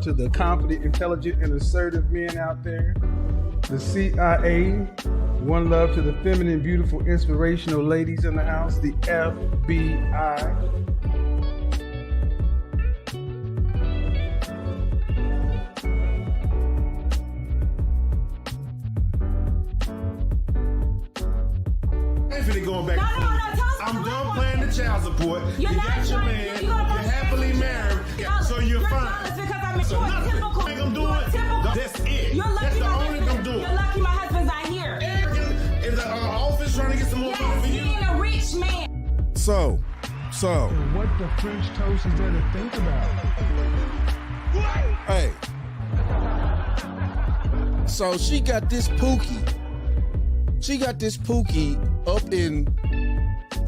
to the confident, intelligent, and assertive men out there. The CIA. One love to the feminine, beautiful, inspirational ladies in the house. The FBI. Going back. I'm done playing the child support. You got your man. You're happily married, so you're fine. So nothing I'm doing, that's it. That's the only thing I'm doing. You're lucky my husband's not here. In the office trying to get some more money for you. Being a rich man. So. And what the French toast is there to think about? Hey. So she got this Pookie. Up in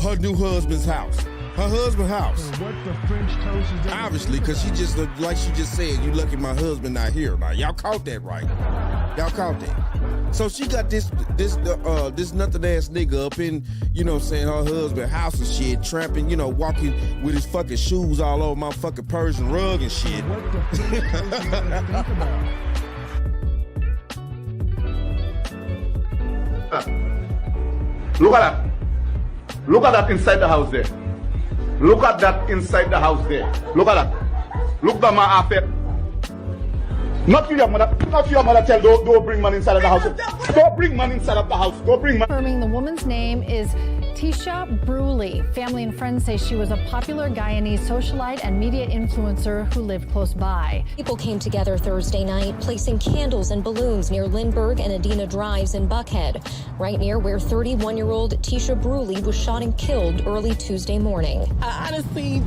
her new husband's house. Her husband's house. And what the French toast is there? Obviously, because she just, like she just said, you lucky my husband not here. Now, y'all caught that right. Y'all caught that. So she got this nothing ass nigga up in, you know what I'm saying, her husband's house and shit, tramping, you know, walking with his fucking shoes all over my fucking Persian rug and shit. What the French toast is there to think about? Look at that. Look at that inside the house there. Look at that inside the house there. Look at that. Look at my affair. Not your mother tell don't bring money inside of the house. Don't bring money inside of the house. Don't bring money. Confirming the woman's name is Tisha Bruley. Family and friends say she was a popular Guyanese socialite and media influencer who lived close by. People came together Thursday night, placing candles and balloons near Lindbergh and Adina Drives in Buckhead, right near where 31-year-old Tisha Bruley was shot and killed early Tuesday morning. I honestly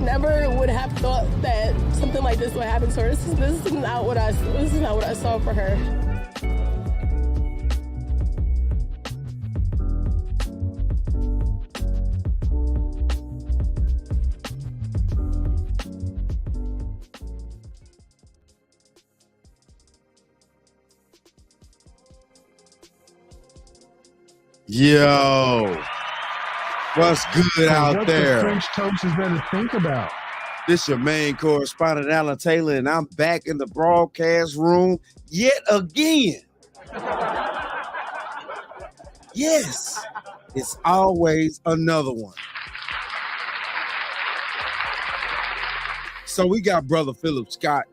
never would have thought that something like this would happen to her. This is not what I saw for her. Yo, what's good out there? What the French toast is there to think about? This your main correspondent, Alan Taylor, and I'm back in the broadcast room yet again. Yes, it's always another one. So we got brother Philip Scott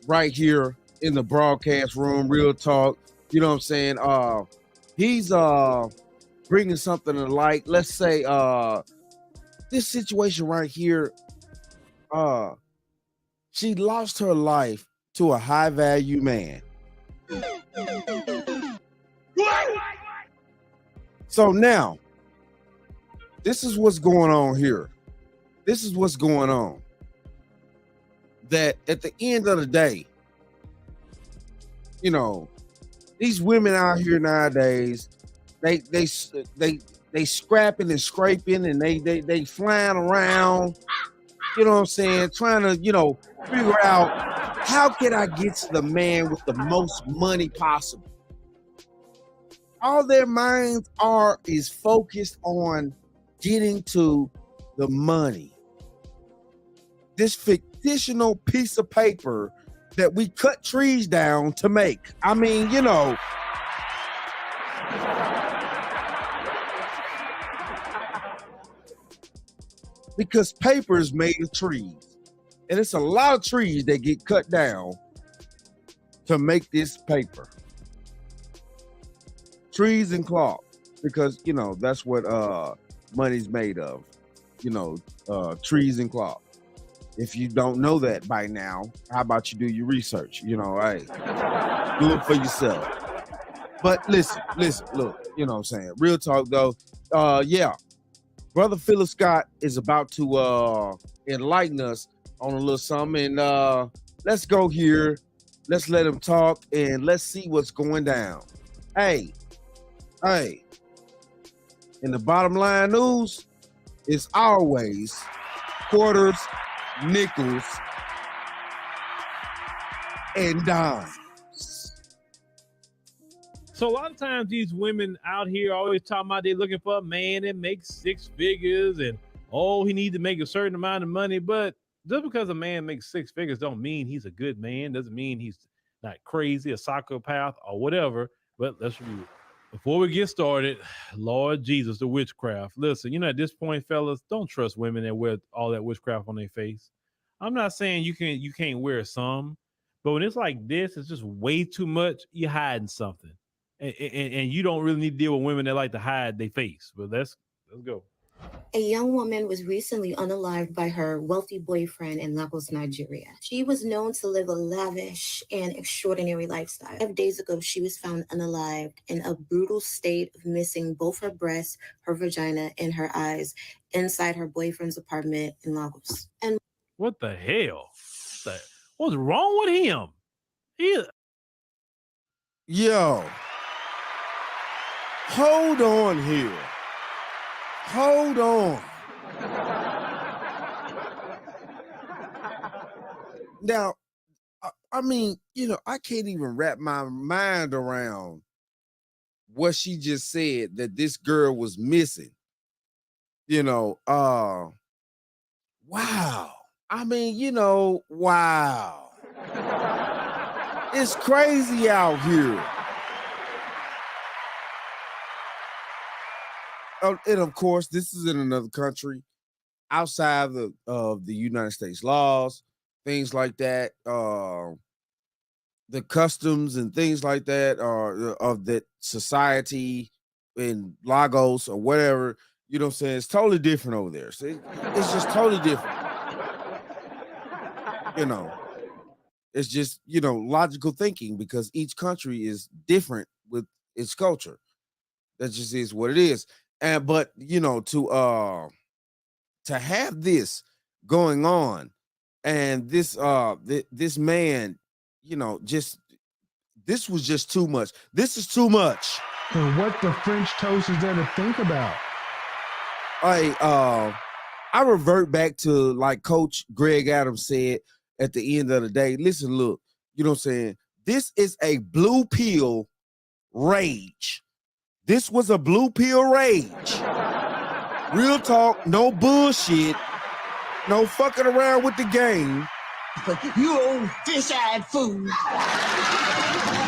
right here in the broadcast room, real talk. You know what I'm saying? He's bringing something to light. Let's say this situation right here. She lost her life to a high value man. So now, this is what's going on here. This is what's going on. That at the end of the day, you know, these women out here nowadays, they scrapping and scraping and they flying around, you know what I'm saying, trying to, you know, figure out how can I get to the man with the most money possible. All their minds is focused on getting to the money. This fictional piece of paper that we cut trees down to make. I mean, you know, because paper is made of trees, and it's a lot of trees that get cut down to make this paper. Trees and cloth, because, you know, that's what money's made of, you know, trees and cloth. If you don't know that by now, how about you do your research? You know, hey, do it for yourself. But listen, look, you know what I'm saying? Real talk though. Yeah, brother Philip Scott is about to enlighten us on a little something. And let's go here. Let's let him talk and let's see what's going down. Hey. In the bottom line news, it's always quarters, nickels, and dimes. So a lot of times these women out here always talking about they're looking for a man that makes six figures and he needs to make a certain amount of money. But just because a man makes six figures don't mean he's a good man. Doesn't mean he's not crazy, a psychopath, or whatever. But let's review. Before we get started, Lord Jesus, the witchcraft. Listen, at this point, fellas, don't trust women that wear all that witchcraft on their face. I'm not saying you can't wear some, but when it's like this, it's just way too much. You're hiding something, and you don't really need to deal with women that like to hide their face. But let's go. A young woman was recently unalived by her wealthy boyfriend in Lagos, Nigeria. She was known to live a lavish and extraordinary lifestyle. 5 days ago, she was found unalived in a brutal state of missing both her breasts, her vagina, and her eyes inside her boyfriend's apartment in Lagos. And what the hell? What's wrong with him? Yo, hold on here. Hold on. Now, I mean, I can't even wrap my mind around what she just said that this girl was missing. Wow. I mean, wow. It's crazy out here. And of course, this is in another country outside of the United States laws, things like that. The customs and things like that are of that society in Lagos or whatever. You know what I'm saying? It's totally different over there. So it's just totally different. It's just, logical thinking because each country is different with its culture. That just is what it is. But to have this going on and this this man, this was just too much. This is too much. And what the French toast is there to think about? I revert back to like Coach Greg Adams said at the end of the day. Listen, look, you know what I'm saying? This is a blue pill rage. This was a blue pill rage. Real talk, no bullshit, no fucking around with the game. You old fish-eyed fool.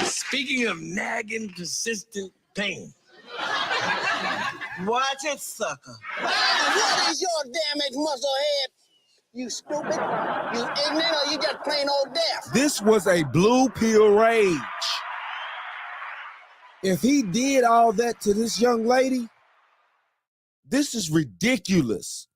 Speaking of nagging, persistent pain. Watch it, sucker. What is your damaged muscle head? You stupid, you ignorant, or you just plain old deaf? This was a blue pill rage. If he did all that to this young lady, this is ridiculous.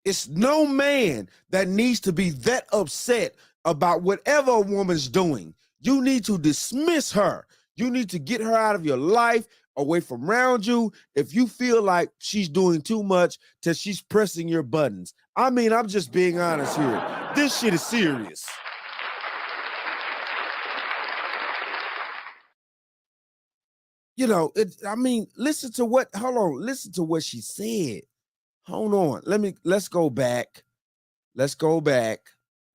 It's no man that needs to be that upset about whatever a woman's doing. You need to dismiss her. You need to get her out of your life, away from around you, if you feel like she's doing too much till she's pressing your buttons. I mean, I'm just being honest here. This shit is serious. Listen to what she said. Hold on. Let's go back. Let's go back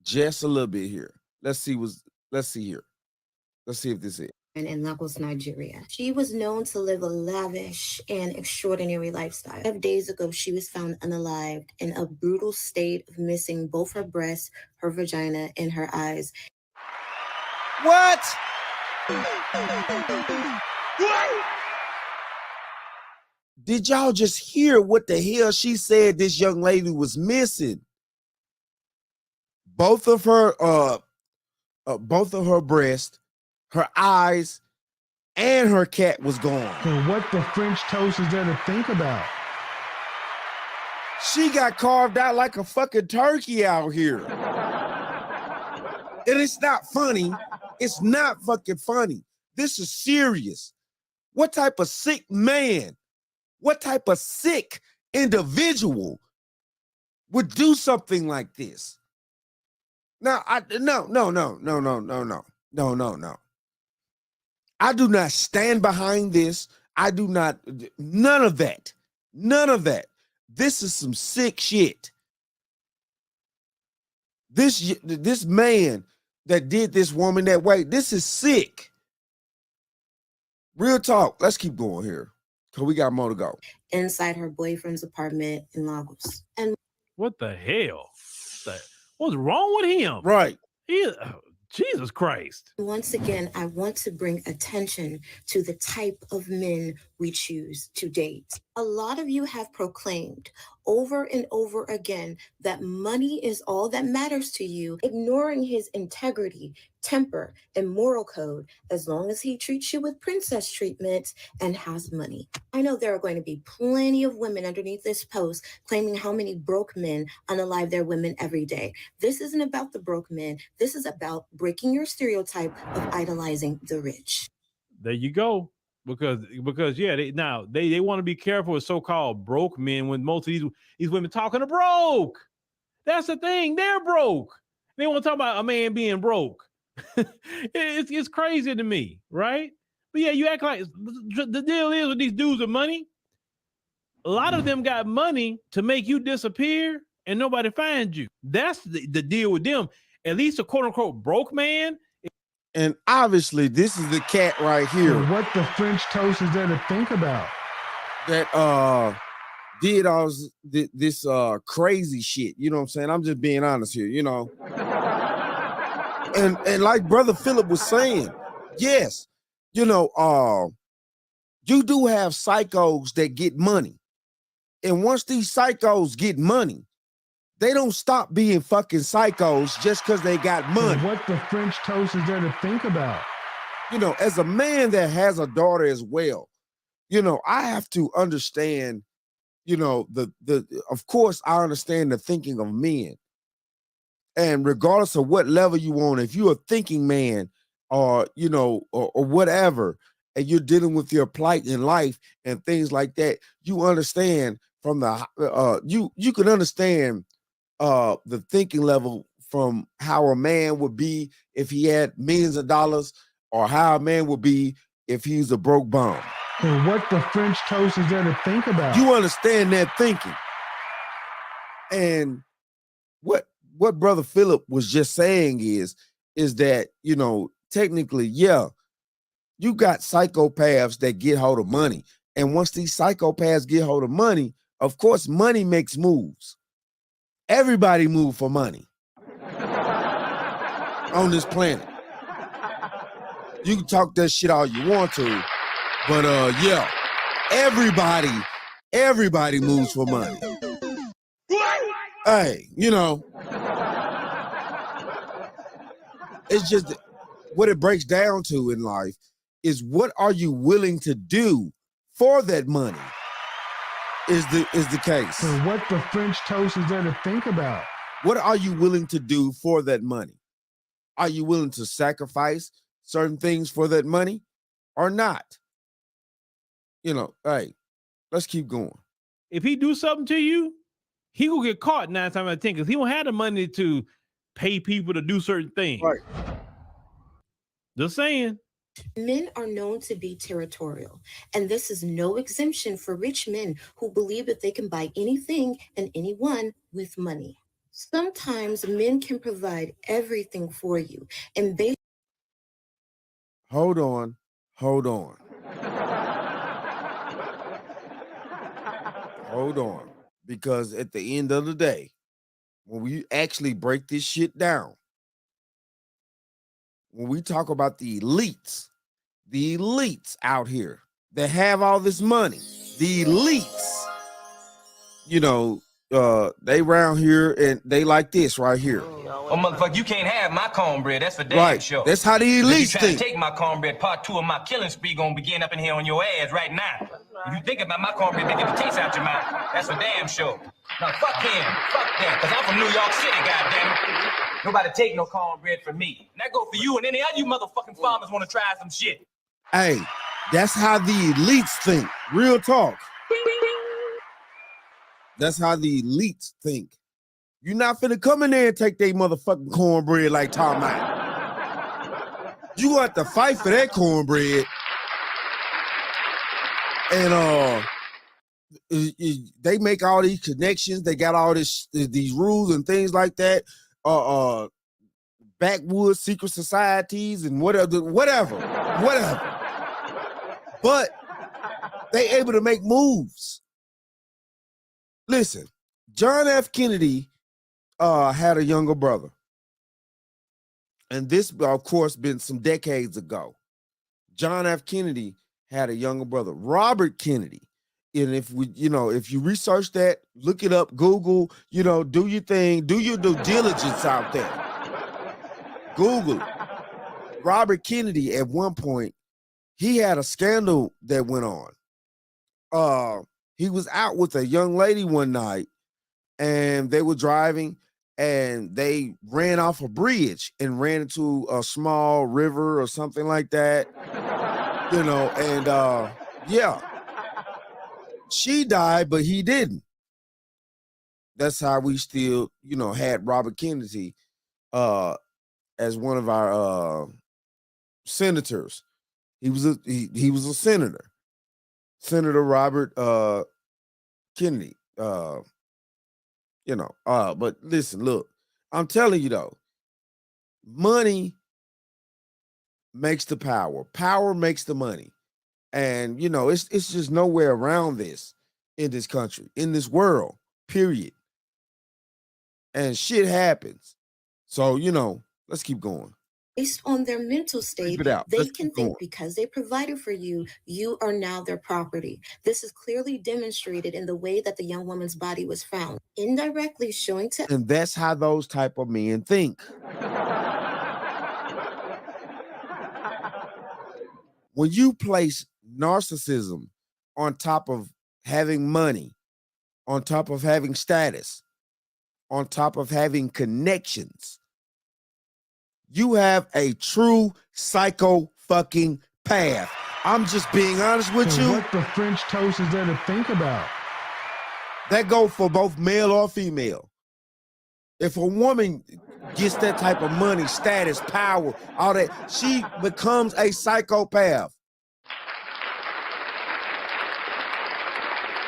just a little bit here. Let's see here. Let's see if this is. In Lagos, Nigeria. She was known to live a lavish and extraordinary lifestyle. 5 days ago, she was found unalived in a brutal state of missing both her breasts, her vagina, and her eyes. What? Did y'all just hear what the hell she said this young lady was missing? Both of her breasts, her eyes, and her cat was gone. And what the French toast is there to think about? She got carved out like a fucking turkey out here. And it's not funny. It's not fucking funny. This is serious. What type of sick man, what type of sick individual would do something like this? Now, no. I do not stand behind this. None of that. This is some sick shit. This man that did this woman that way, this is sick. Real talk. Let's keep going here because we got more to go. Inside her boyfriend's apartment in Lagos. And What the hell? What's wrong with him? Right. Jesus Christ. Once again, I want to bring attention to the type of men we choose to date. A lot of you have proclaimed over and over again that money is all that matters to you, ignoring his integrity, temper, and moral code as long as he treats you with princess treatment and has money. I know there are going to be plenty of women underneath this post claiming how many broke men unalive their women every day. This isn't about the broke men. This is about breaking your stereotype of idolizing the rich. There you go. Because yeah, they want to be careful with so-called broke men when most of these women talking to broke. That's the thing. They're broke. They want to talk about a man being broke. it's crazy to me, right? But yeah, you act like the deal is with these dudes with money. A lot of them got money to make you disappear and nobody finds you. That's the deal with them. At least a quote unquote broke man. And obviously, this is the cat right here. What the French toast is there to think about? That did all this crazy shit. You know what I'm saying? I'm just being honest here, you know. And like Brother Philip was saying, yes, you know, you do have psychos that get money. And once these psychos get money, they don't stop being fucking psychos just because they got money. What the French toast is there to think about? You know, as a man that has a daughter as well, you know, I have to understand, you know, of course, I understand the thinking of men. And regardless of what level you on, if you're a thinking man or, you know, or whatever, and you're dealing with your plight in life and things like that, you understand from the, you can understand the thinking level from how a man would be if he had millions of dollars or how a man would be if he's a broke bum. And what the French toast is there to think about? You understand that thinking. And what Brother Philip was just saying is that, you know, technically, yeah, you got psychopaths that get hold of money. And once these psychopaths get hold of money, of course, money makes moves. Everybody move for money on this planet. You can talk that shit all you want to, but yeah, everybody moves for money. Hey, you know, it's just what it breaks down to in life is what are you willing to do for that money is the case. So what the French toast is there to think about? What are you willing to do for that money? Are you willing to sacrifice certain things for that money or not? You know, hey, let's keep going. If he do something to you, he will get caught 9 times out of 10 because he don't have the money to pay people to do certain things. Right. Just saying. Men are known to be territorial, and this is no exemption for rich men who believe that they can buy anything and anyone with money. Sometimes men can provide everything for you, and Hold on. Hold on. Because at the end of the day, when we actually break this shit down, when we talk about the elites out here that have all this money, the elites, you know, they round here and they like this right here. Oh, motherfucker, you can't have my cornbread. That's for damn sure. That's how the elites think. If you try think. to take my cornbread, part 2 of my killing spree gonna begin up in here on your ass right now. If you think about my cornbread, they get the taste out your mouth. That's for damn sure. Now, fuck him. Fuck them. Because I'm from New York City, goddammit. Nobody take no cornbread from me. And that go for you and any other you motherfucking farmers want to try some shit. Hey, that's how the elites think. Real talk. That's how the elites think. You're not finna come in there and take their motherfucking cornbread like Tom out. You gonna have to fight for that cornbread. And they make all these connections. They got all these rules and things like that. Backwoods secret societies and whatever. But they able to make moves. Listen, John F. Kennedy had a younger brother. And this, of course, been some decades ago. John F. Kennedy had a younger brother, Robert Kennedy. And if you research that, look it up, Google, do your thing, do your due diligence out there. Google it. Robert Kennedy, at one point, he had a scandal that went on. He was out with a young lady one night, and they were driving, and they ran off a bridge and ran into a small river or something like that. Yeah. She died, but he didn't. That's how we still, had Robert Kennedy as one of our senators. He was a senator. Senator Robert Kennedy. But listen, look, I'm telling you though, money makes the power. Power makes the money. And it's just nowhere around this in this country, in this world, period. And shit happens. So, let's keep going. Based on their mental state, they can think because they provided for you, you are now their property. This is clearly demonstrated in the way that the young woman's body was found, indirectly showing to. And that's how those type of men think. When you place narcissism on top of having money, on top of having status, on top of having connections, you have a true psycho fucking path. I'm just being honest with you. What the French toast is there to think about? That go for both male or female. If a woman gets that type of money, status, power, all that, she becomes a psychopath.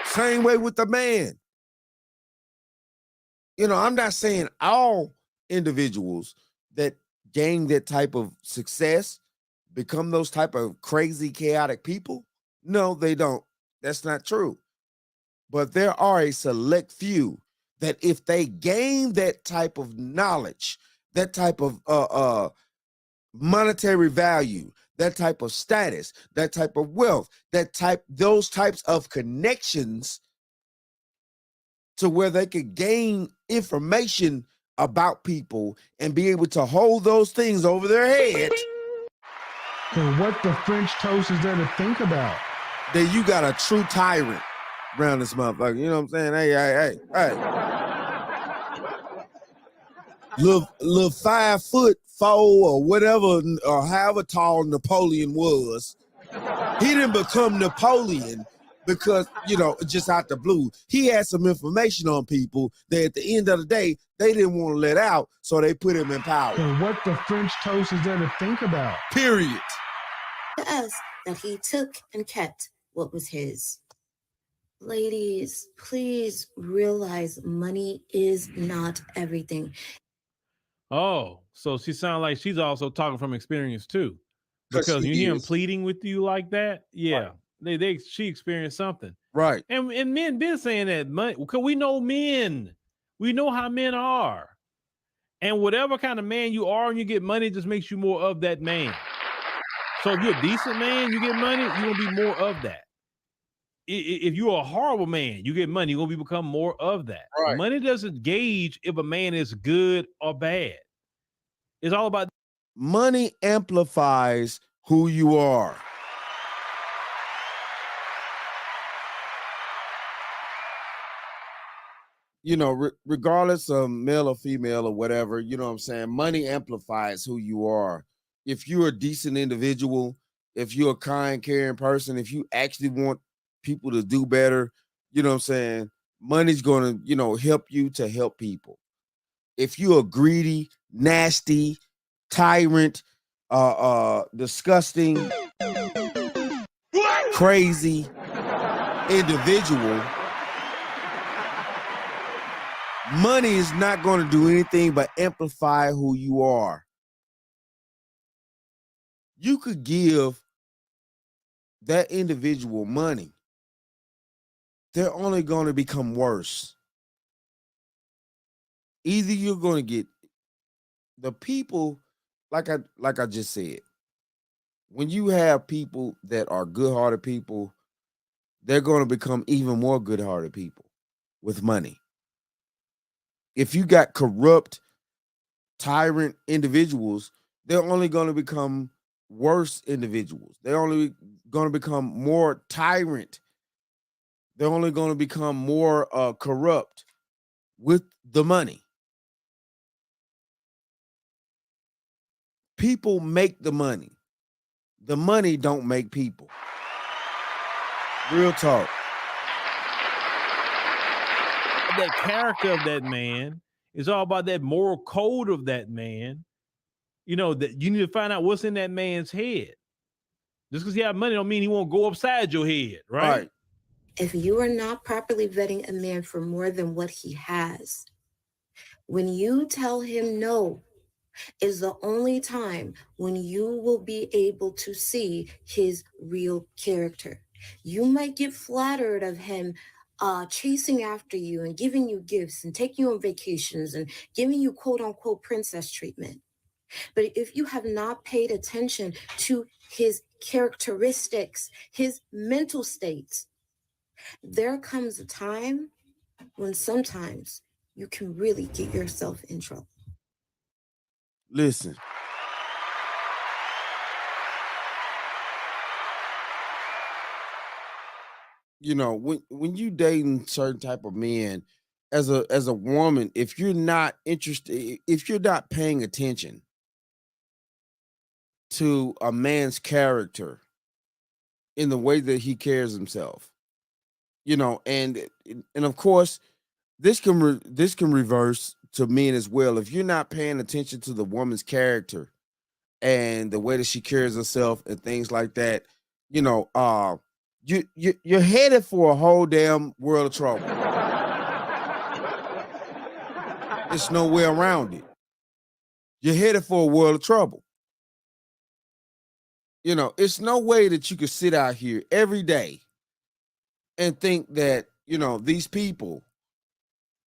Same way with the man. I'm not saying all individuals that gain that type of success become those type of crazy, chaotic people. No, they don't. That's not true. But there are a select few that if they gain that type of knowledge, that type of monetary value, that type of status, that type of wealth, those types of connections to where they could gain information about people and be able to hold those things over their head. And what the French toast is there to think about? Then you got a true tyrant around this motherfucker. You know what I'm saying? Hey. Little 5'4" or whatever, or however tall Napoleon was, he didn't become Napoleon because, just out the blue. He had some information on people that at the end of the day, they didn't want to let out, so they put him in power. And what the French toast is there to think about? Period. To us that he took and kept what was his. Ladies, please realize money is not everything. Oh, so she sounds like she's also talking from experience too. Because you hear him pleading with you like that, yeah. Right. She experienced something. Right. And men been saying that money, because we know men. We know how men are. And whatever kind of man you are and you get money, just makes you more of that man. So if you're a decent man, you get money, you're going to be more of that. If you're a horrible man, you get money, you're going to become more of that. Right. Money doesn't gauge if a man is good or bad. It's all about money amplifies who you are. Regardless of male or female or whatever, you know what I'm saying? Money amplifies who you are. If you're a decent individual, if you're a kind, caring person, if you actually want people to do better, you know what I'm saying? Money's going to, help you to help people. If you're a greedy, nasty, tyrant, disgusting, crazy individual, money is not going to do anything but amplify who you are. You could give that individual money. They're only going to become worse. Either you're going to get the people, like I just said, when you have people that are good-hearted people, they're going to become even more good-hearted people with money. If you got corrupt, tyrant individuals, they're only going to become worse individuals. They're only going to become more tyrant. They're only going to become more corrupt with the money. People make the money. The money don't make people. Real talk. That character of that man is all about that moral code of that man. You know, that you need to find out what's in that man's head. Just because he have money don't mean he won't go upside your head, right? If you are not properly vetting a man for more than what he has, when you tell him no, is the only time when you will be able to see his real character. You might get flattered of him chasing after you and giving you gifts and taking you on vacations and giving you quote unquote princess treatment. But if you have not paid attention to his characteristics, his mental states, there comes a time when sometimes you can really get yourself in trouble. Listen. You know, when you dating certain type of men, as a woman, if you're not interested, if you're not paying attention to a man's character in the way that he carries himself, you know, and of course, this can reverse to men as well. If you're not paying attention to the woman's character and the way that she carries herself and things like that, you know, you're headed for a whole damn world of trouble. There's no way around it. You're headed for a world of trouble. You know, it's no way that you could sit out here every day and think that, you know, these people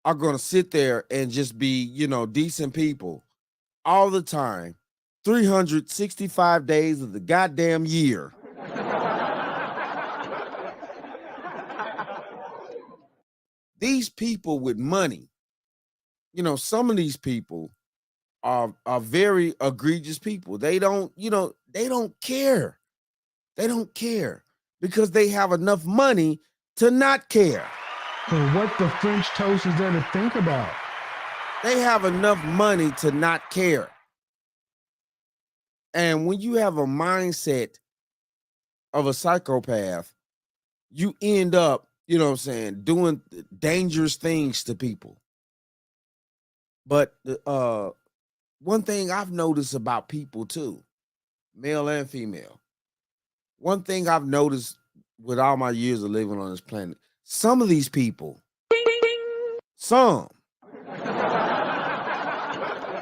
are going to sit there and just be, you know, decent people all the time, 365 days of the goddamn year. These people with money, you know, some of these people are very egregious people. They don't, you know, they don't care. They don't care because they have enough money to not care. So what the French toast is there to think about? They have enough money to not care. And when you have a mindset of a psychopath, you end up, you know what I'm saying, doing dangerous things to people. But one thing I've noticed about people too, male and female, one thing I've noticed with all my years of living on this planet, some of these people, some,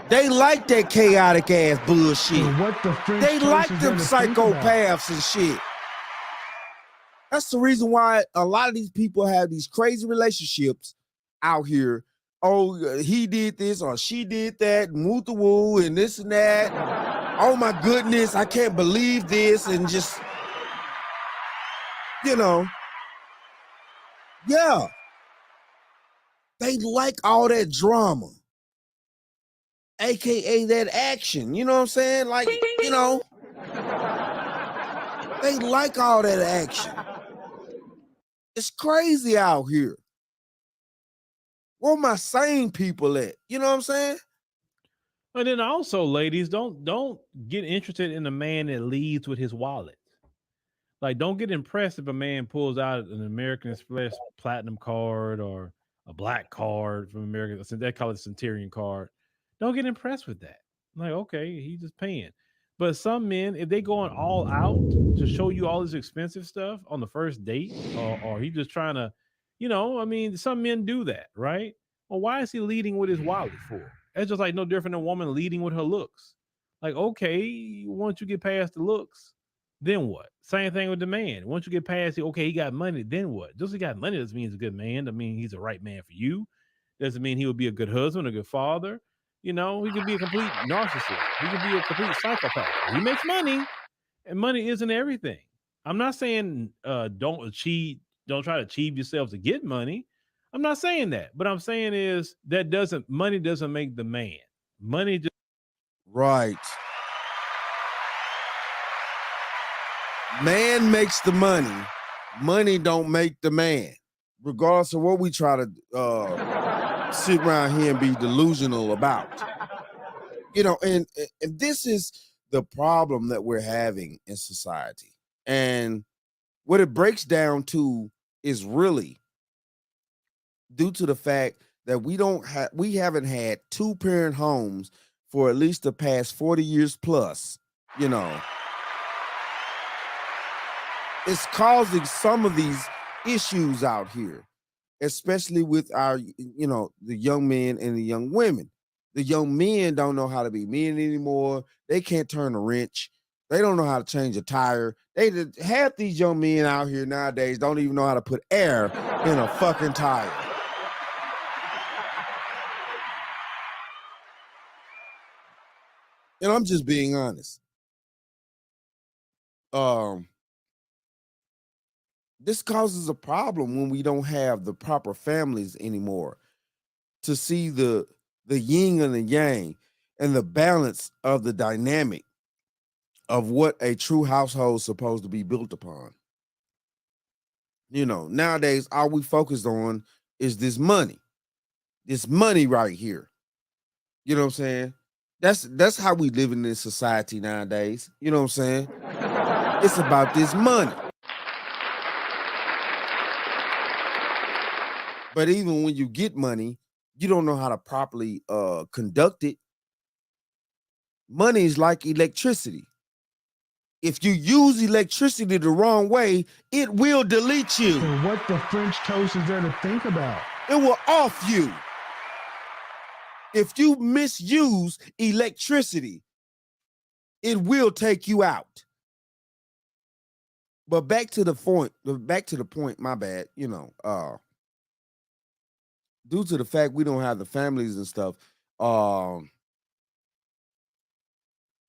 they like that chaotic ass bullshit. So what the French They toast like is there them to think about? psychopaths and shit. That's the reason why a lot of these people have these crazy relationships out here. Oh, he did this or she did that, woo woo and this and that. Oh my goodness, I can't believe this, and just, you know, yeah. They like all that drama, aka that action. You know what I'm saying? Like, you know, they like all that action. It's crazy out here. Where my sane people at? You know what I'm saying? And then also, ladies, don't get interested in a man that leads with his wallet. Like, don't get impressed if a man pulls out an American Express Platinum card or a black card from American. They call it Centurion card. Don't get impressed with that. Like, okay, he's just paying. But some men, if they going all out to show you all this expensive stuff on the first date, or he just trying to, you know, I mean, some men do that, right? Well, why is he leading with his wallet for? That's just like no different than a woman leading with her looks. Like, okay, once you get past the looks, then what? Same thing with the man. Once you get past it, okay, he got money, then what? Just he got money doesn't mean he's a good man. I mean, he's the right man for you. Doesn't mean he would be a good husband, a good father. You know, he could be a complete narcissist. He could be a complete psychopath. He makes money, and money isn't everything. I'm not saying don't try to achieve yourself to get money. I'm not saying that. But I'm saying is money doesn't make the man. Money just Right. Man makes the money. Money don't make the man. Regardless of what we try to sit around here and be delusional about. You know, and this is the problem that we're having in society. And what it breaks down to is really due to the fact that we haven't had two-parent homes for at least the past 40 years plus, you know. It's causing some of these issues out here, especially with our, you know, the young men and the young women. The young men don't know how to be men anymore. They can't turn a wrench. They don't know how to change a tire. Half these young men out here nowadays don't even know how to put air in a fucking tire. And I'm just being honest. This causes a problem when we don't have the proper families anymore to see the yin and the yang and the balance of the dynamic of what a true household is supposed to be built upon. You know, nowadays, all we focused on is this money right here. You know what I'm saying? That's how we live in this society nowadays. You know what I'm saying? It's about this money. But even when you get money, you don't know how to properly conduct it. Money is like electricity. If you use electricity the wrong way, it will delete you. So what the French toast is there to think about? It will off you. If you misuse electricity, it will take you out. But back to the point, my bad, you know, due to the fact we don't have the families and stuff,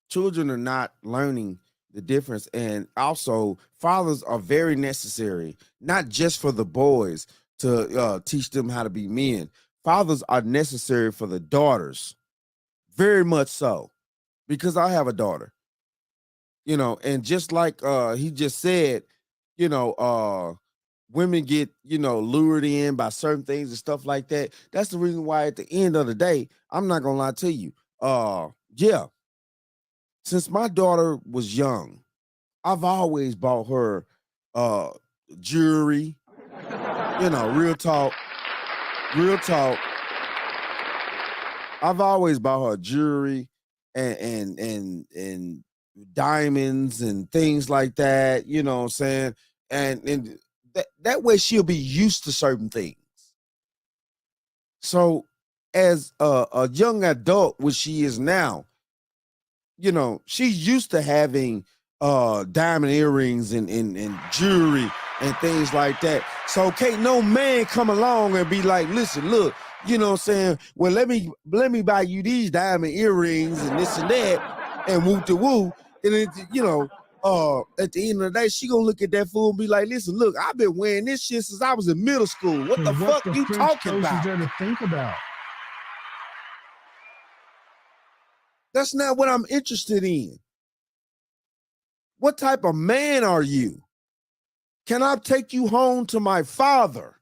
children are not learning the difference. And also, fathers are very necessary, not just for the boys to teach them how to be men. Fathers are necessary for the daughters, very much so, because I have a daughter, you know, and just like he just said, you know, women get, you know, lured in by certain things and stuff like that. That's the reason why at the end of the day, I'm not gonna lie to you. Yeah, since my daughter was young, I've always bought her jewelry, you know, real talk. I've always bought her jewelry and diamonds and things like that, you know what I'm saying? And that way she'll be used to certain things. So as a young adult, which she is now, you know, she's used to having diamond earrings and jewelry and things like that. So can't no man come along and be like, listen, look, you know what I'm saying? Well, let me buy you these diamond earrings and this and that and woo to woo. And it, you know, at the end of the day, she gonna look at that fool and be like, listen, look, I've been wearing this shit since I was in middle school. What the fuck you talking about? Is there to think about? That's not what I'm interested in. What type of man are you? Can I take you home to my father?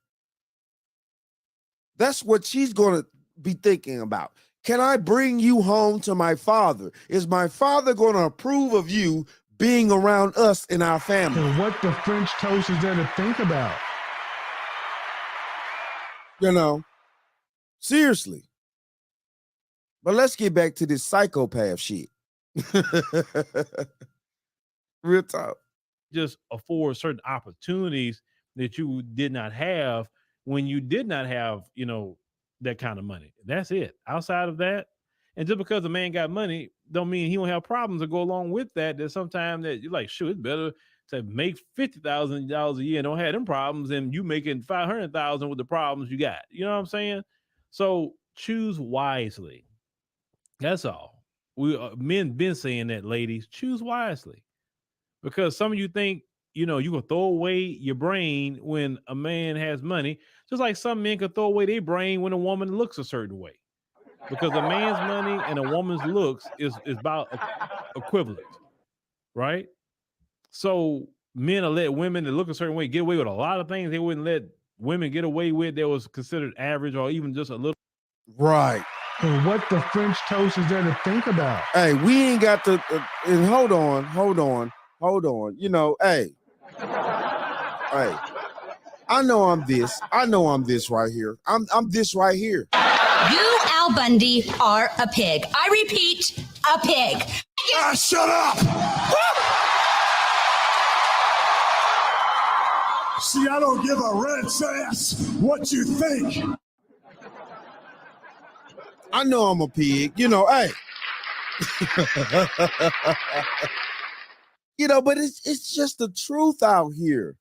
That's what she's going to be thinking about. Can I bring you home to my father? Is my father going to approve of you being around us in our family? So what the French toast is there to think about? You know, seriously. But let's get back to this psychopath shit. Real talk. just afford certain opportunities that you did not have when you did not have, you know, that kind of money. That's it. Outside of that, and just because a man got money, don't mean he won't have problems that go along with that. There's sometimes that you're like, shoot, it's better to make $50,000 a year and don't have them problems than you making $500,000 with the problems you got. You know what I'm saying? So choose wisely. That's all. We men been saying that, ladies. Choose wisely, because some of you think you can throw away your brain when a man has money, just like some men can throw away their brain when a woman looks a certain way. Because a man's money and a woman's looks is about equivalent, right? So men will let women that look a certain way get away with a lot of things they wouldn't let women get away with that was considered average or even just a little. Right. And what the French toast is there to think about? Hey, we ain't got to. And hold on. Hey. I know I'm this. Right here. I'm this right here. You, Al Bundy, are a pig. I repeat, a pig. Shut up! See, I don't give a rat's ass what you think. I know I'm a pig. Hey. But it's just the truth out here.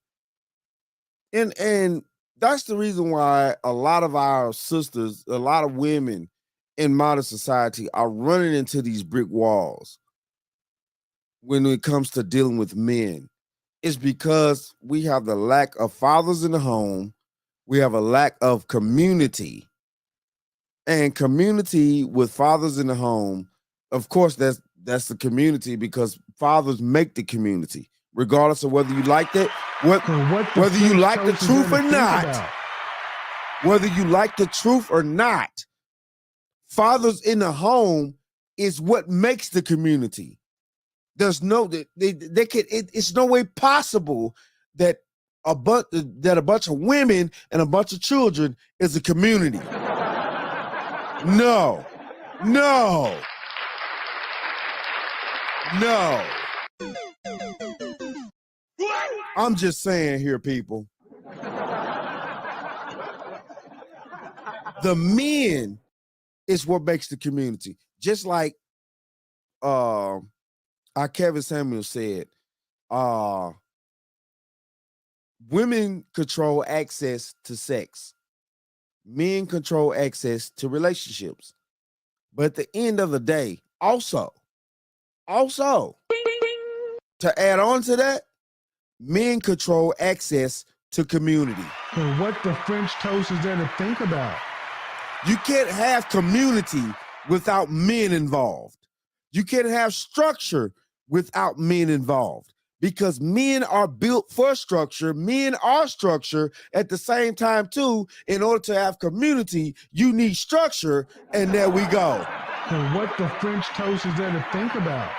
And that's the reason why a lot of our sisters, a lot of women in modern society are running into these brick walls when it comes to dealing with men. It's because we have the lack of fathers in the home. We have a lack of community. And community with fathers in the home, of course, that's the community, because fathers make the community, regardless of whether you like it, whether you like the truth or not. Whether you like the truth or not, fathers in the home is what makes the community. There's no it's no way possible that a bunch of women and a bunch of children is a community. No. I'm just saying here, people. The men is what makes the community. Just like our Kevin Samuel said, women control access to sex. Men control access to relationships. But at the end of the day, also, to add on to that, men control access to community. And what the French toast is there to think about? You can't have community without men involved. You can't have structure without men involved, because men are built for structure. Men are structure at the same time too. In order to have community, you need structure, and there we go. And what the French toast is there to think about?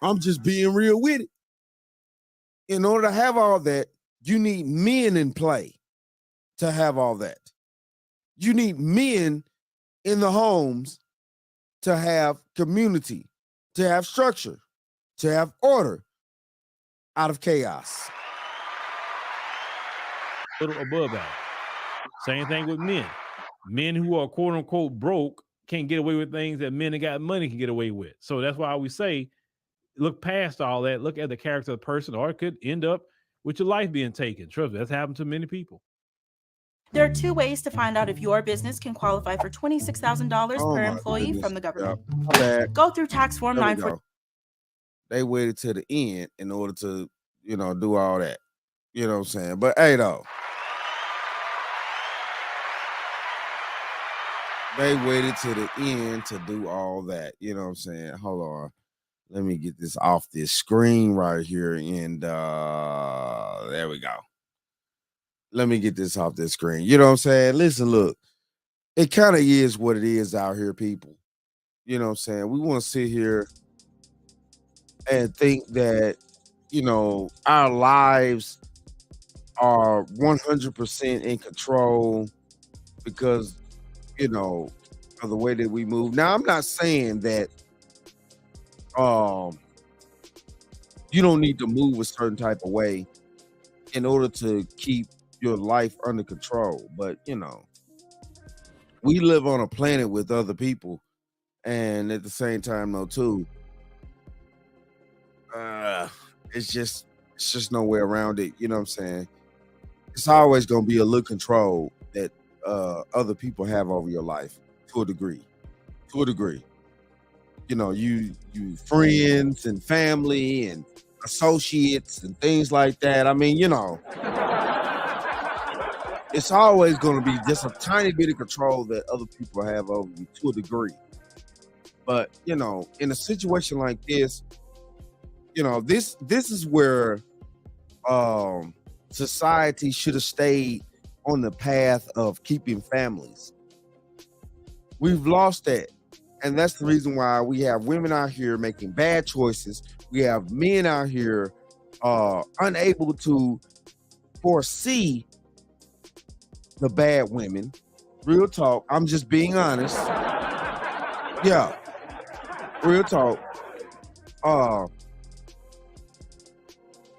I'm just being real with it. In order to have all that, you need men in play to have all that. You need men in the homes to have community, to have structure, to have order out of chaos. Little above that. Same thing with men. Men who are quote unquote broke can't get away with things that men that got money can get away with. So that's why we say, look past all that, look at the character of the person, or it could end up with your life being taken. Trust me, that's happened to many people. There are 2 ways to find out if your business can qualify for $26,000 per employee from the government. Go through tax form 940. They waited to the end in order to, do all that. You know what I'm saying? But hey, though, they waited to the end to do all that. You know what I'm saying? Hold on. Let me get this off this screen right here. And there we go. Let me get this off this screen. You know what I'm saying? Listen, look, it kind of is what it is out here, people. You know what I'm saying? We want to sit here and think that, our lives are 100% in control because, of the way that we move. Now, I'm not saying that you don't need to move a certain type of way in order to keep your life under control. But, we live on a planet with other people. And at the same time, though, too, it's just It's just no way around it. You know what I'm saying? It's always going to be a little control that other people have over your life to a degree. To a degree. You know, you friends and family and associates and things like that. I mean, you know, it's always going to be just a tiny bit of control that other people have over you to a degree. But, you know, in a situation like this, you know, this is where society should have stayed on the path of keeping families. We've lost that. And that's the reason why we have women out here making bad choices. We have men out here unable to foresee the bad women. Real talk. I'm just being honest. Yeah. Real talk.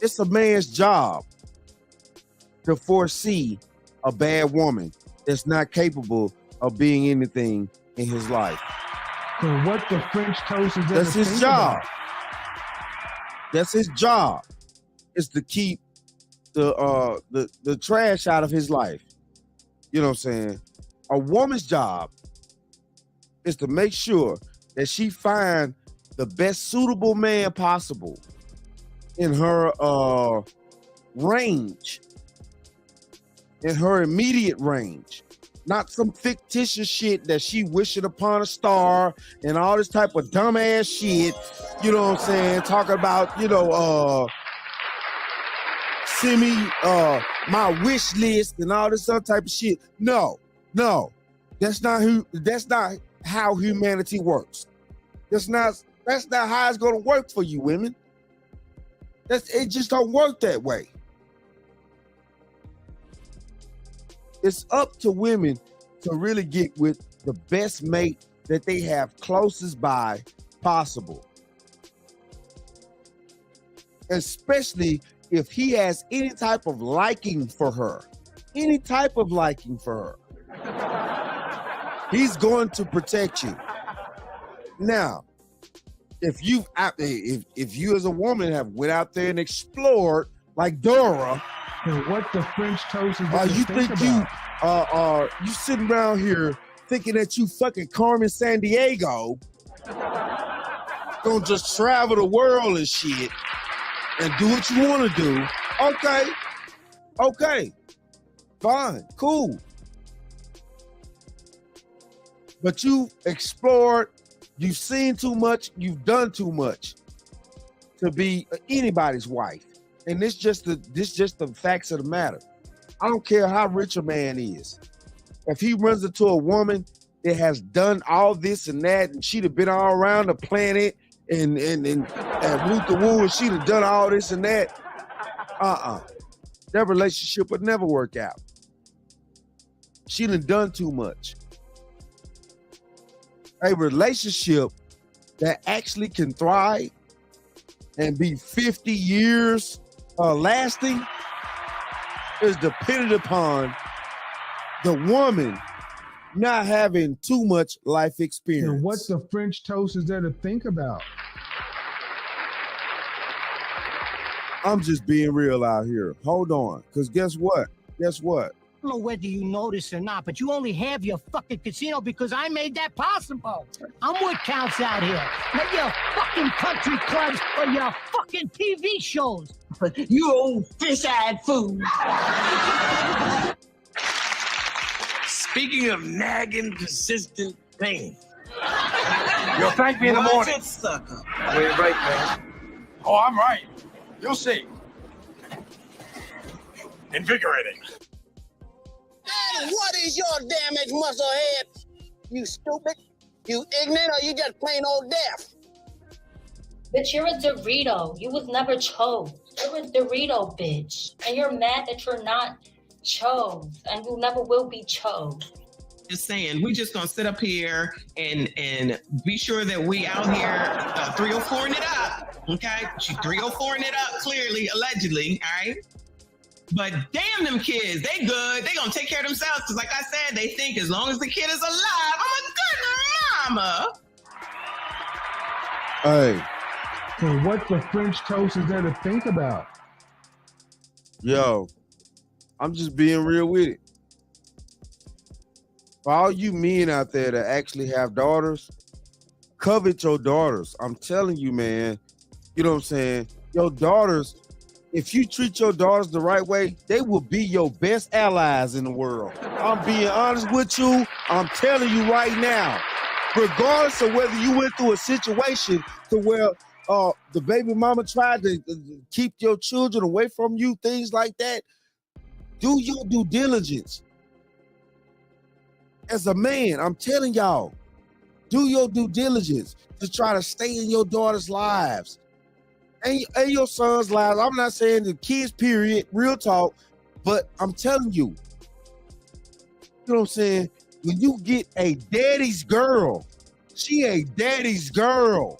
It's a man's job to foresee a bad woman that's not capable of being anything in his life. So what the French toast is? That's his job. That's his job. Is to keep the trash out of his life. You know what I'm saying? A woman's job is to make sure that she find the best suitable man possible in her range, in her immediate range. Not some fictitious shit that she wishing upon a star and all this type of dumbass shit. You know what I'm saying? Talking about, you know, send me my wish list and all this other type of shit. No. That's not how humanity works. That's not how it's gonna work for you women. It just don't work that way. It's up to women to really get with the best mate that they have closest by possible. Especially if he has any type of liking for her. Any type of liking for her. He's going to protect you. Now, if you as a woman have went out there and explored like Dora, what the French toast is? You think you sitting around here thinking that you fucking Carmen Sandiego gonna just travel the world and shit and do what you want to do? Okay, fine, cool. But you explored, you've seen too much, you've done too much to be anybody's wife. And this just the facts of the matter. I don't care how rich a man is. If he runs into a woman that has done all this and that, and she'd have been all around the planet and whoop the woo, and she'd have done all this and that, that relationship would never work out. She'd have done too much. A relationship that actually can thrive and be 50 years lasting is dependent upon the woman not having too much life experience. And what the French toast is there to think about? I'm just being real out here. Hold on, because guess what? I don't know whether you notice or not, but you only have your fucking casino because I made that possible. I'm what counts out here. Not your fucking country clubs or your fucking TV shows. You old fish-eyed fool. Speaking of nagging, persistent things. You'll thank me in the morning. Sucker. Wait, right, man. Oh, I'm right. You'll see. Invigorating. And what is your damaged muscle head? You stupid? You ignorant, or you just plain old deaf? Bitch, you're a Dorito. You was never chose. You're a Dorito, bitch. And you're mad that you're not chose. And you never will be chose. Just saying, we just gonna sit up here and be sure that we out here 304ing it up, okay? She 304ing it up, clearly, allegedly, all right? But damn them kids, they good. They gonna take care of themselves, because like I said, they think as long as the kid is alive, I'm a good mama. Hey. So what the French toast is there to think about? Yo, I'm just being real with it. For all you men out there that actually have daughters, covet your daughters. I'm telling you, man. You know what I'm saying? Your daughters, if you treat your daughters the right way, they will be your best allies in the world. I'm being honest with you. I'm telling you right now, regardless of whether you went through a situation to where the baby mama tried to keep your children away from you, things like that, do your due diligence. As a man, I'm telling y'all, do your due diligence to try to stay in your daughter's lives and your son's lives. I'm not saying the kids, period, real talk, but I'm telling you, you know what I'm saying? When you get a daddy's girl, she a daddy's girl.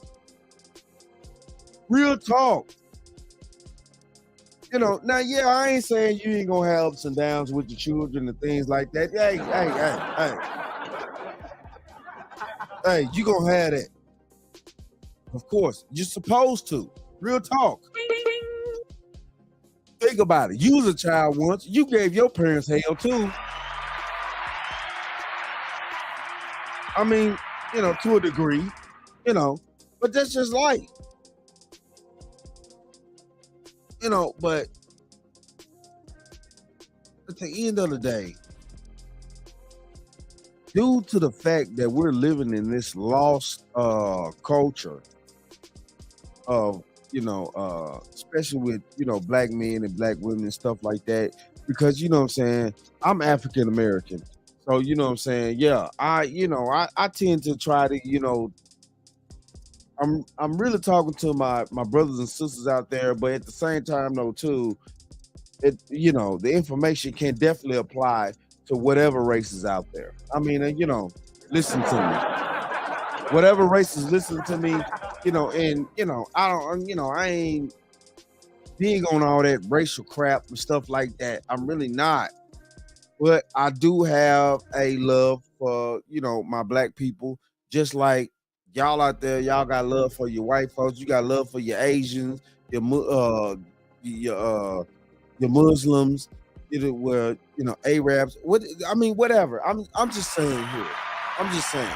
Real talk. You know, now, yeah, I ain't saying you ain't gonna have ups and downs with your children and things like that. Hey, you gonna have that. Of course, you're supposed to. Real talk. Think about it. You was a child once. You gave your parents hell too. I mean, you know, to a degree, you know, but that's just life. You know, but at the end of the day, due to the fact that we're living in this lost culture of, you know, especially with, you know, black men and black women and stuff like that, because, you know what I'm saying, I'm African American. So, you know what I'm saying, yeah, I tend to try to, you know, I'm really talking to my brothers and sisters out there, but at the same time though too, it, you know, the information can definitely apply to whatever race is out there. I mean, you know, listen to me. Whatever races listen to me, you know, and you know, I ain't big on all that racial crap and stuff like that. I'm really not. But I do have a love for, you know, my black people, just like y'all out there, y'all got love for your white folks, you got love for your Asians, your Muslims, you know, where, you know, Arabs, whatever. I'm just saying here. I'm just saying.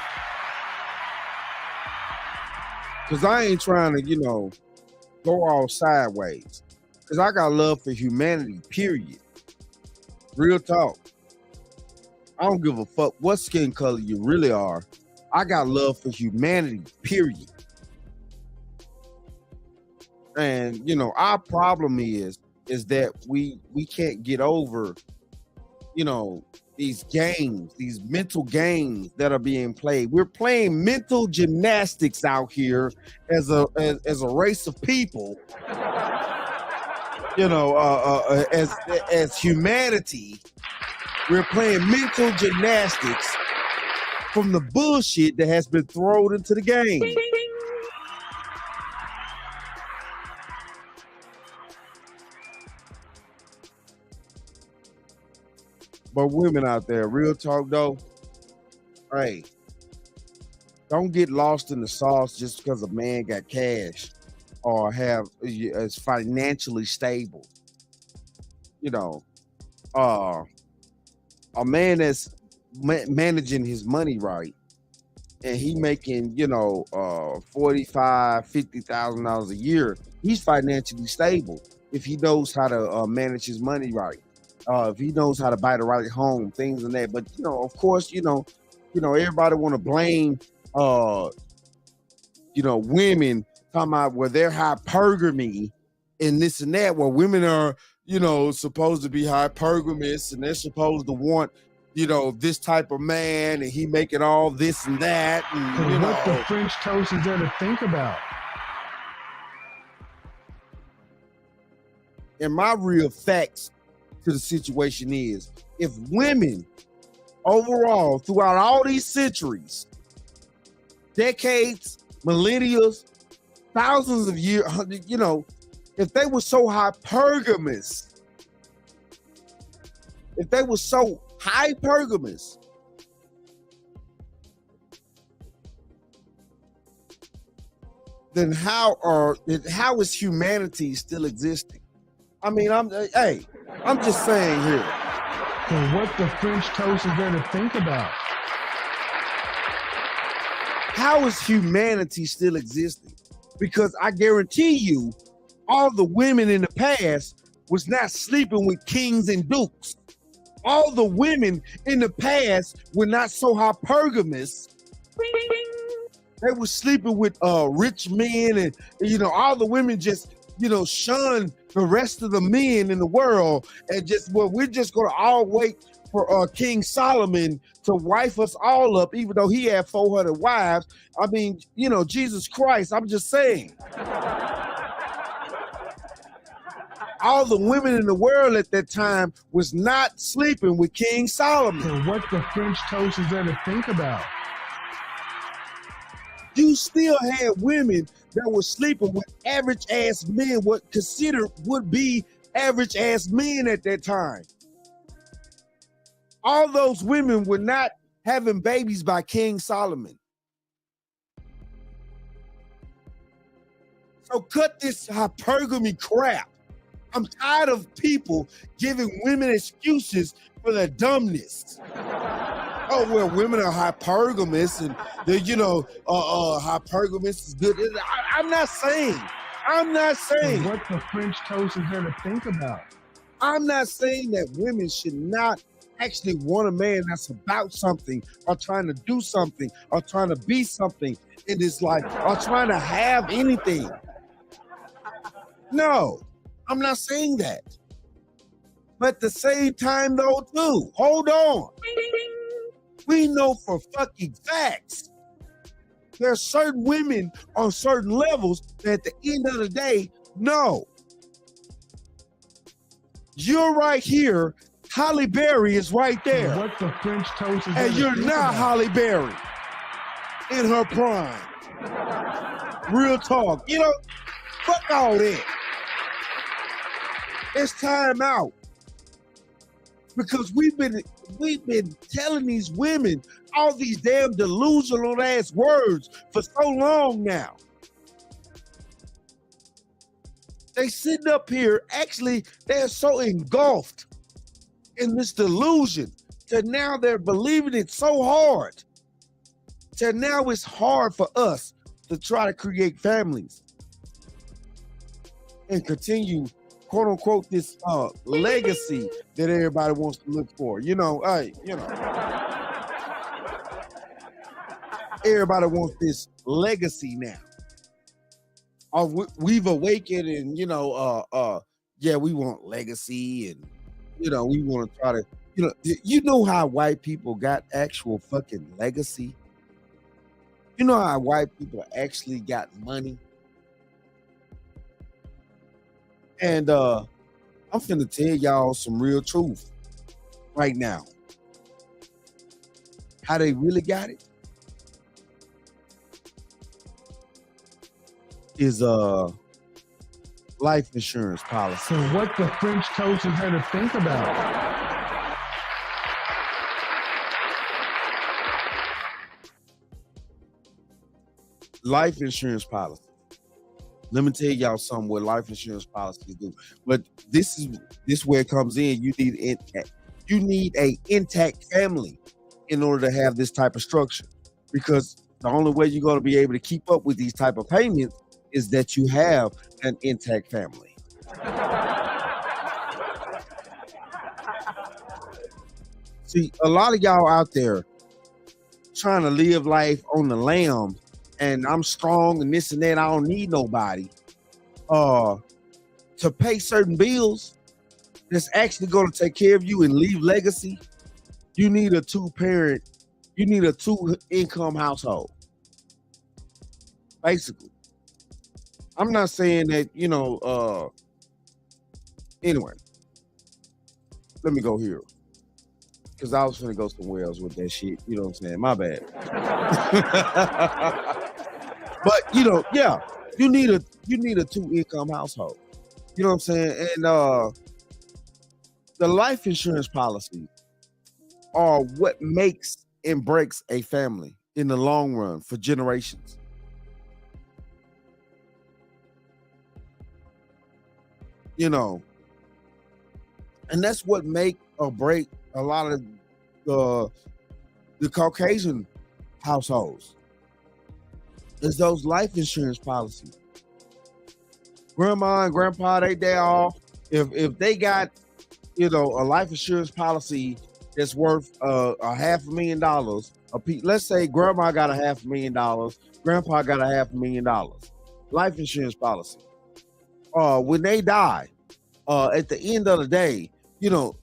Cause I ain't trying to, you know, go all sideways. Cause I got love for humanity, period. Real talk. I don't give a fuck what skin color you really are. I got love for humanity, period. And, you know, our problem is that we can't get over, you know, these games, these mental games that are being played. We're playing mental gymnastics out here as a race of people. You know, as humanity, we're playing mental gymnastics from the bullshit that has been thrown into the game. But women out there, real talk though, hey, don't get lost in the sauce just because a man got cash or is financially stable. You know, a man that's managing his money right, and he making, you know, $45,000-$50,000 a year, he's financially stable if he knows how to manage his money right. If he knows how to buy the right home, things and that. But, you know, of course, you know, everybody want to blame, you know, women talking about where they're hypergamy and this and that, where women are, you know, supposed to be hypergamous and they're supposed to want, you know, this type of man and he making all this and that. And, you know, what the French toast is there to think about? And my real facts to the situation is, if women overall throughout all these centuries, decades, millennia, thousands of years, you know, if they were so hypergamous, then how is humanity still existing? I mean, I'm just saying here. So what the French toast is there to think about? How is humanity still existing? Because I guarantee you, all the women in the past was not sleeping with kings and dukes. All the women in the past were not so hypergamous. They were sleeping with rich men, and all the women just shun the rest of the men in the world, and just we're just gonna all wait for King Solomon to wife us all up, even though he had 400 wives. I mean, Jesus Christ, I'm just saying. All the women in the world at that time was not sleeping with King Solomon. So what the French toast is there to think about? You still had women that were sleeping with average ass men, what considered would be average ass men at that time. All those women were not having babies by King Solomon. So cut this hypergamy crap. I'm tired of people giving women excuses for their dumbness. Oh, well, women are hypergamous, and hypergamous is good. I'm not saying. So what the French toast is there to think about? I'm not saying that women should not actually want a man that's about something, or trying to do something, or trying to be something in this life, or trying to have anything. No, I'm not saying that. But at the same time, though, too, hold on. We know for fucking facts there are certain women on certain levels that at the end of the day, no. You're right here. Halle Berry is right there. What the French toast is and you're not Halle Berry in her prime. Real talk. Fuck all that. It's time out. Because we've been telling these women all these damn delusional ass words for so long now. They sitting up here, actually, they're so engulfed in this delusion that now they're believing it so hard that now it's hard for us to try to create families and continue, quote unquote, this legacy that everybody wants to look for. Everybody wants this legacy now. We've awakened, and we want legacy, and we want to try to, how white people got actual fucking legacy. You know how white people actually got money. And I'm finna tell y'all some real truth right now. How they really got it is life insurance policy. So what the French toast is there to think about? Life insurance policy. Let me tell y'all something what life insurance policies do. But this is where it comes in. You need a intact family in order to have this type of structure. Because the only way you're going to be able to keep up with these type of payments is that you have an intact family. See, a lot of y'all out there trying to live life on the lam, and I'm strong and this and that, I don't need nobody to pay certain bills that's actually going to take care of you and leave legacy. You need a two-income household. Basically. I'm not saying that, anyway. Let me go here. Because I was going to go somewhere else with that shit. You know what I'm saying? My bad. But, you need a two-income household. You know what I'm saying? And the life insurance policy are what makes and breaks a family in the long run for generations. And that's what make or break a lot of the Caucasian households. Is those life insurance policies. Grandma and grandpa, they off. If they got, a life insurance policy that's worth $500,000 a piece. Let's say grandma got $500,000, grandpa got $500,000 life insurance policy. When they die, at the end of the day, they don't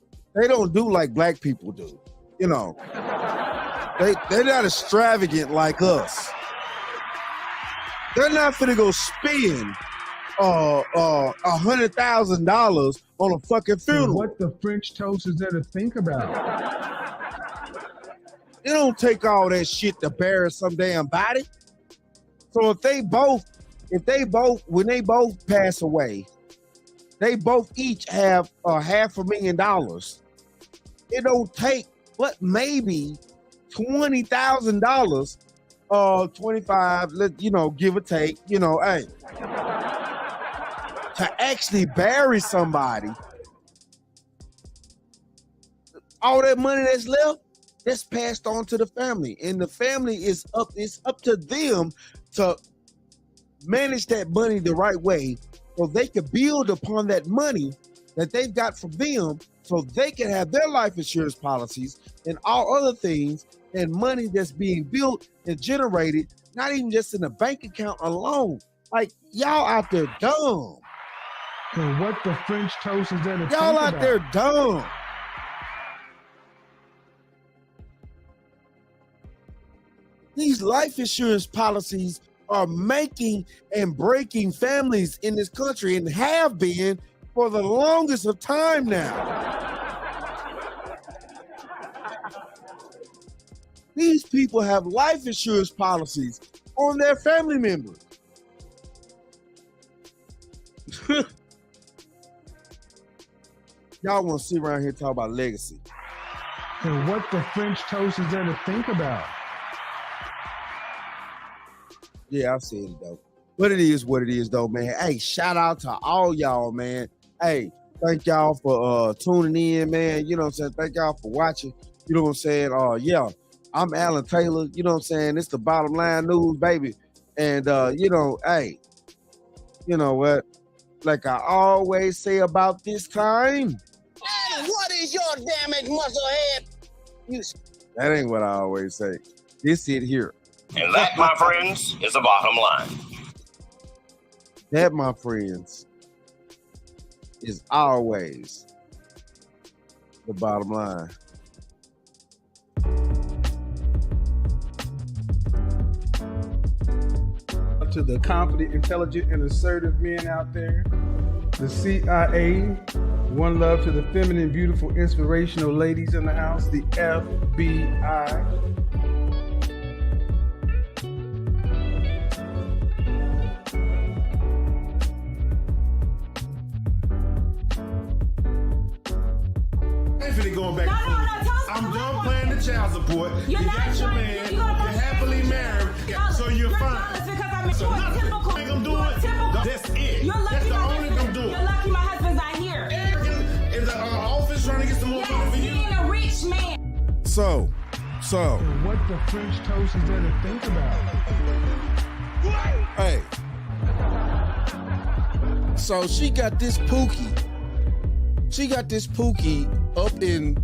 do like black people do. They're not extravagant like us. They're not finna go spend $100,000 on a fucking funeral. What the French toast is there to think about? They don't take all that shit to bury some damn body. So when they both pass away, they both each have $500,000. It don't take maybe $20,000, 25, give or take, hey. To actually bury somebody, all that money that's left, that's passed on to the family. And the family it's up to them to manage that money the right way so they can build upon that money that they've got from them so they can have their life insurance policies and all other things and money that's being built and generated, not even just in a bank account alone. Like, y'all out there dumb. So what the French toast is there to Y'all out there dumb. These life insurance policies are making and breaking families in this country and have been for the longest of time now. These people have life insurance policies on their family members. Y'all want to sit around here and talk about legacy. So what the French toast is there to think about? Yeah, I said it though. But it is what it is though, man. Hey, shout out to all y'all, man. Hey, thank y'all for tuning in, man. You know what I'm saying? Thank y'all for watching. You know what I'm saying? Yeah, I'm Alan Taylor. You know what I'm saying? It's the Bottom Line News, baby. And hey, you know what? Like I always say about this time. Hey, what is your damage, musclehead? That ain't what I always say. This it here. And that, my friends, is the bottom line. That, my friends, is always the bottom line. To the confident, intelligent, and assertive men out there, the CIA, one love to the feminine, beautiful, inspirational ladies in the house, the FBI. Going back I'm done playing the child support. You got your man. You're happily married. So you're fine. So nothing I'm doing. That's it. That's the only thing I'm doing. You're lucky my husband's not here. In the office trying to get some more money for you. Being a rich man. So what the French toast is there to think about? Hey. So she got this Pookie. She got this Pookie up in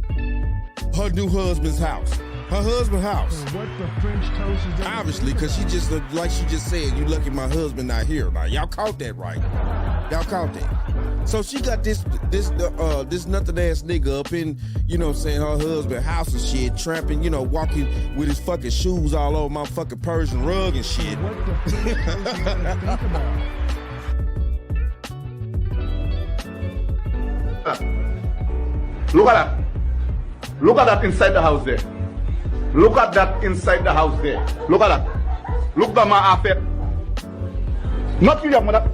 her new husband's house. Her husband's house. So what the French toast is there? Obviously, because she just, like she just said, you lucky my husband not here. Now, y'all caught that right. Y'all caught that. So she got this nothing ass nigga up in, you know what I'm saying, her husband's house and shit, tramping, walking with his fucking shoes all over my fucking Persian rug and shit. What the French toast is there to think about? Look at that. Look at that inside the house there. Look at that inside the house there. Look at that. Look at my affair. Not your mother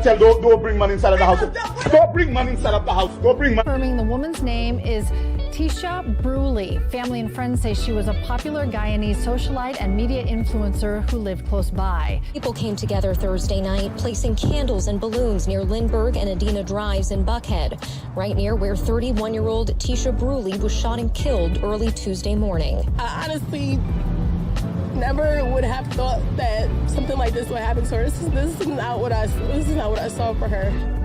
tell don't bring money inside of the house. Don't bring money inside of the house. Don't bring money. Confirming the woman's name is Tisha Bruley. Family and friends say she was a popular Guyanese socialite and media influencer who lived close by. People came together Thursday night, placing candles and balloons near Lindbergh and Adina Drives in Buckhead, right near where 31-year-old Tisha Bruley was shot and killed early Tuesday morning. I honestly never would have thought that something like this would happen to her. This is not what I saw for her.